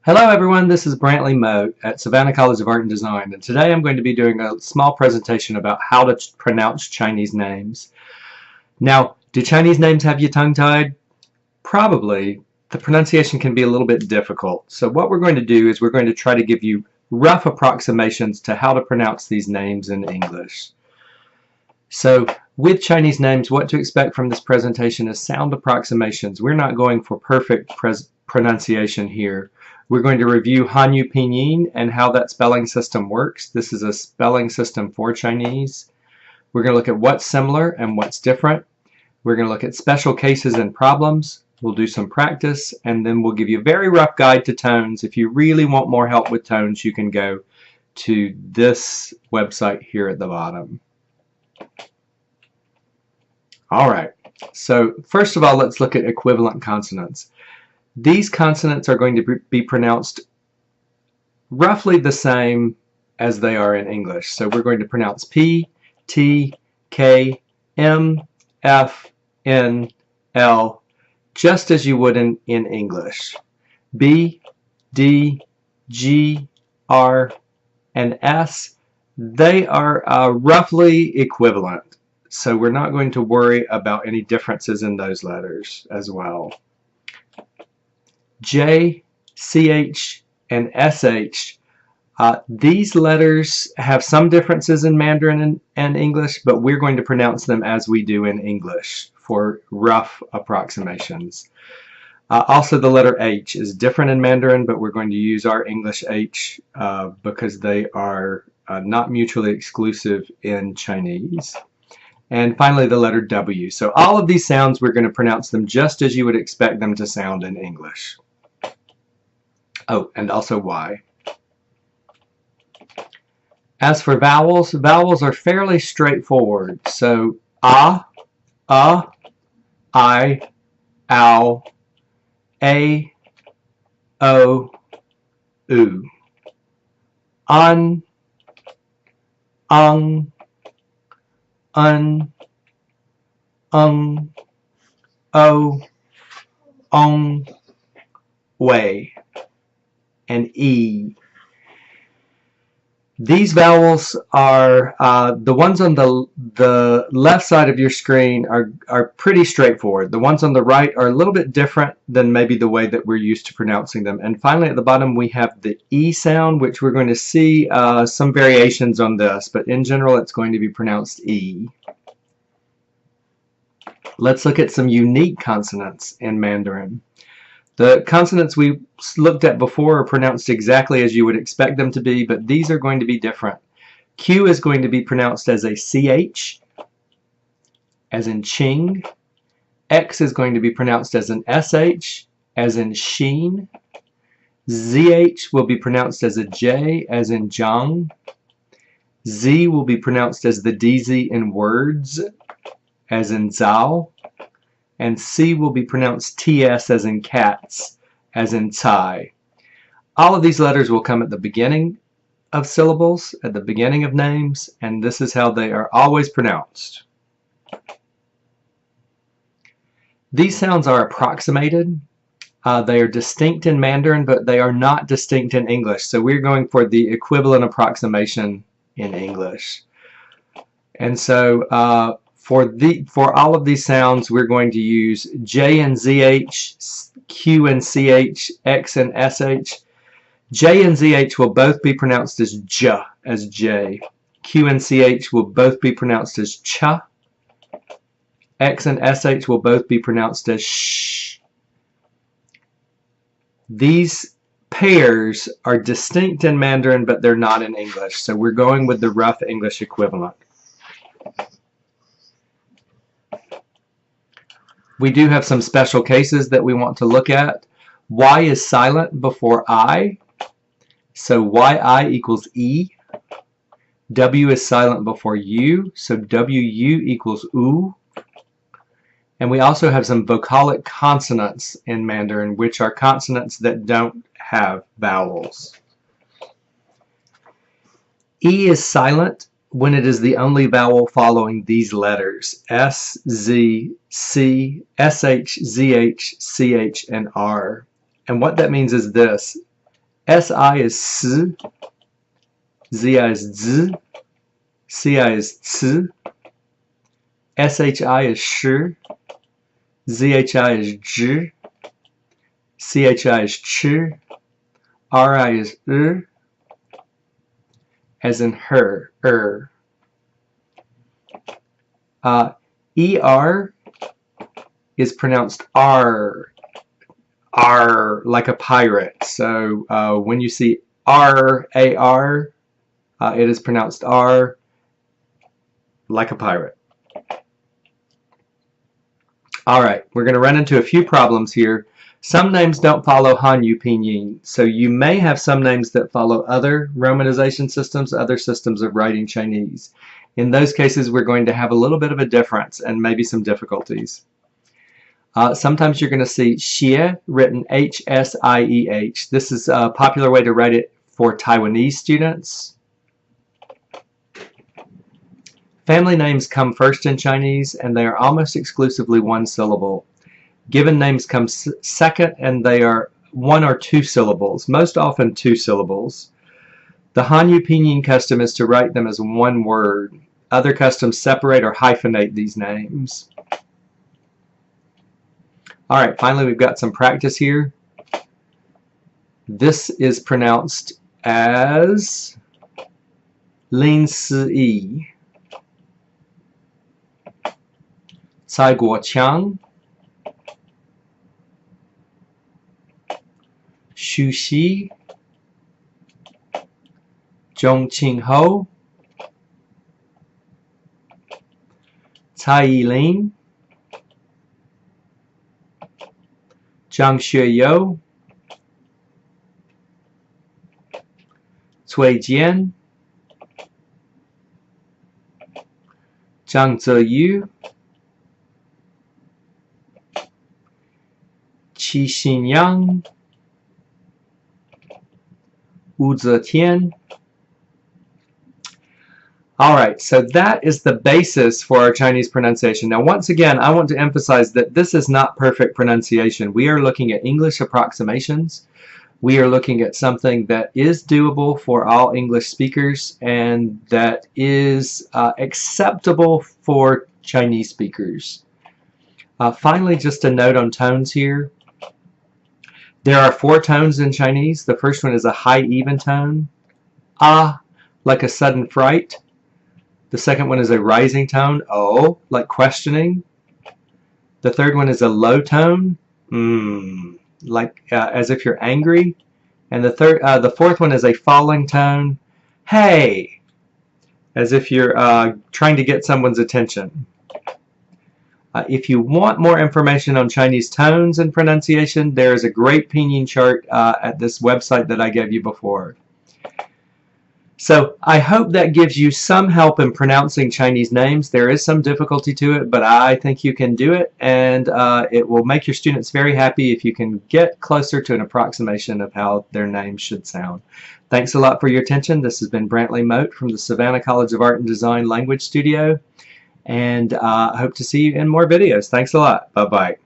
Hello everyone, this is Brantley Moat at Savannah College of Art and Design, and today I'm going to be doing a small presentation about how to pronounce Chinese names. Now, do Chinese names have you tongue-tied? Probably. The pronunciation can be a little bit difficult. So what we're going to do is we're going to try to give you rough approximations to how to pronounce these names in English. So with Chinese names, what to expect from this presentation is sound approximations. We're not going for perfect pronunciation here. We're going to review hanyu pinyin and how that spelling system works. This is a spelling system for Chinese. We're going to look at what's similar and what's different. We're going to look at special cases and problems. We'll do some practice, and then we'll give you a very rough guide to tones. If you really want more help with tones, you can go to this website here at the bottom. All right, so first of all, let's look at equivalent consonants. These consonants are going to be pronounced roughly the same as they are in English. So we're going to pronounce P, T, K, M, F, N, L, just as you would in English. B, D, G, R, and S, they are roughly equivalent. So we're not going to worry about any differences in those letters as well. J, CH, and SH, these letters have some differences in Mandarin and English, but we're going to pronounce them as we do in English for rough approximations. Also, the letter H is different in Mandarin, but we're going to use our English H because they are not mutually exclusive in Chinese. And finally, the letter W. So all of these sounds, we're going to pronounce them just as you would expect them to sound in English. Oh, and also Y. As for vowels, vowels are fairly straightforward. So I, ow, a, o, u. Un, ung, o, ong, way, and E. These vowels are, the ones on the left side of your screen are pretty straightforward. The ones on the right are a little bit different than maybe the way that we're used to pronouncing them. And finally at the bottom we have the E sound, which we're going to see some variations on this, but in general it's going to be pronounced E. Let's look at some unique consonants in Mandarin. The consonants we looked at before are pronounced exactly as you would expect them to be, but these are going to be different. Q is going to be pronounced as a CH, as in Ching. X is going to be pronounced as an SH, as in Sheen. ZH will be pronounced as a J, as in Zhang. Z will be pronounced as the DZ in words, as in Zhao. And C will be pronounced TS as in cats, as in Tsai. All of these letters will come at the beginning of syllables, at the beginning of names, and this is how they are always pronounced. These sounds are approximated. They are distinct in Mandarin, but they are not distinct in English. So we're going for the equivalent approximation in English. And so for all of these sounds, we're going to use J and ZH, Q and CH, X and SH. J and ZH will both be pronounced as J, as J. Q and CH will both be pronounced as Ch. X and SH will both be pronounced as Sh. These pairs are distinct in Mandarin, but they're not in English. So we're going with the rough English equivalent. We do have some special cases that we want to look at. Y is silent before I, so YI equals E. W is silent before U, so WU equals U. And we also have some vocalic consonants in Mandarin, which are consonants that don't have vowels. E is silent when it is the only vowel following these letters: S, Z, C, SH, ZH, CH, and R. And what that means is this: SI is S, ZI is Z, CI is C, SHI is Sh, ZHI is J, CHI is Ch, RI is as in her, ER is pronounced R, like a pirate. So when you see RAR, it is pronounced R, like a pirate. Alright, we're going to run into a few problems here. Some names don't follow hanyu pinyin, so you may have some names that follow other romanization systems, other systems of writing Chinese. In those cases, we're going to have a little bit of a difference and maybe some difficulties. Sometimes you're going to see xie written H-S-I-E-H. This is a popular way to write it for Taiwanese students. Family names come first in Chinese, and they are almost exclusively one syllable. Given names come second, and they are one or two syllables, most often two syllables. The hanyu pinyin custom is to write them as one word. Other customs separate or hyphenate these names. Alright, finally we've got some practice here. This is pronounced as Lin Si Yi. Cai Guo Qiang, Xu Xi, Zhong Qing Ho, Cai Yilin, Zhang Xueyou, Cui Jian, Zhang Ziyu, Qi Xinyang, Wu Zetian. Alright, so that is the basis for our Chinese pronunciation. Now once again, I want to emphasize that this is not perfect pronunciation. We are looking at English approximations. We are looking at something that is doable for all English speakers and that is acceptable for Chinese speakers. Finally, just a note on tones here. There are 4 tones in Chinese. The first one is a high even tone, ah, like a sudden fright. The second one is a rising tone, oh, like questioning. The third one is a low tone, like as if you're angry. And the fourth one is a falling tone, hey, as if you're trying to get someone's attention. If you want more information on Chinese tones and pronunciation, there is a great pinyin chart at this website that I gave you before. So I hope that gives you some help in pronouncing Chinese names. There is some difficulty to it, but I think you can do it, and it will make your students very happy if you can get closer to an approximation of how their names should sound. Thanks a lot for your attention. This has been Brantley Moat from the Savannah College of Art and Design Language Studio. And I hope to see you in more videos. Thanks a lot. Bye-bye.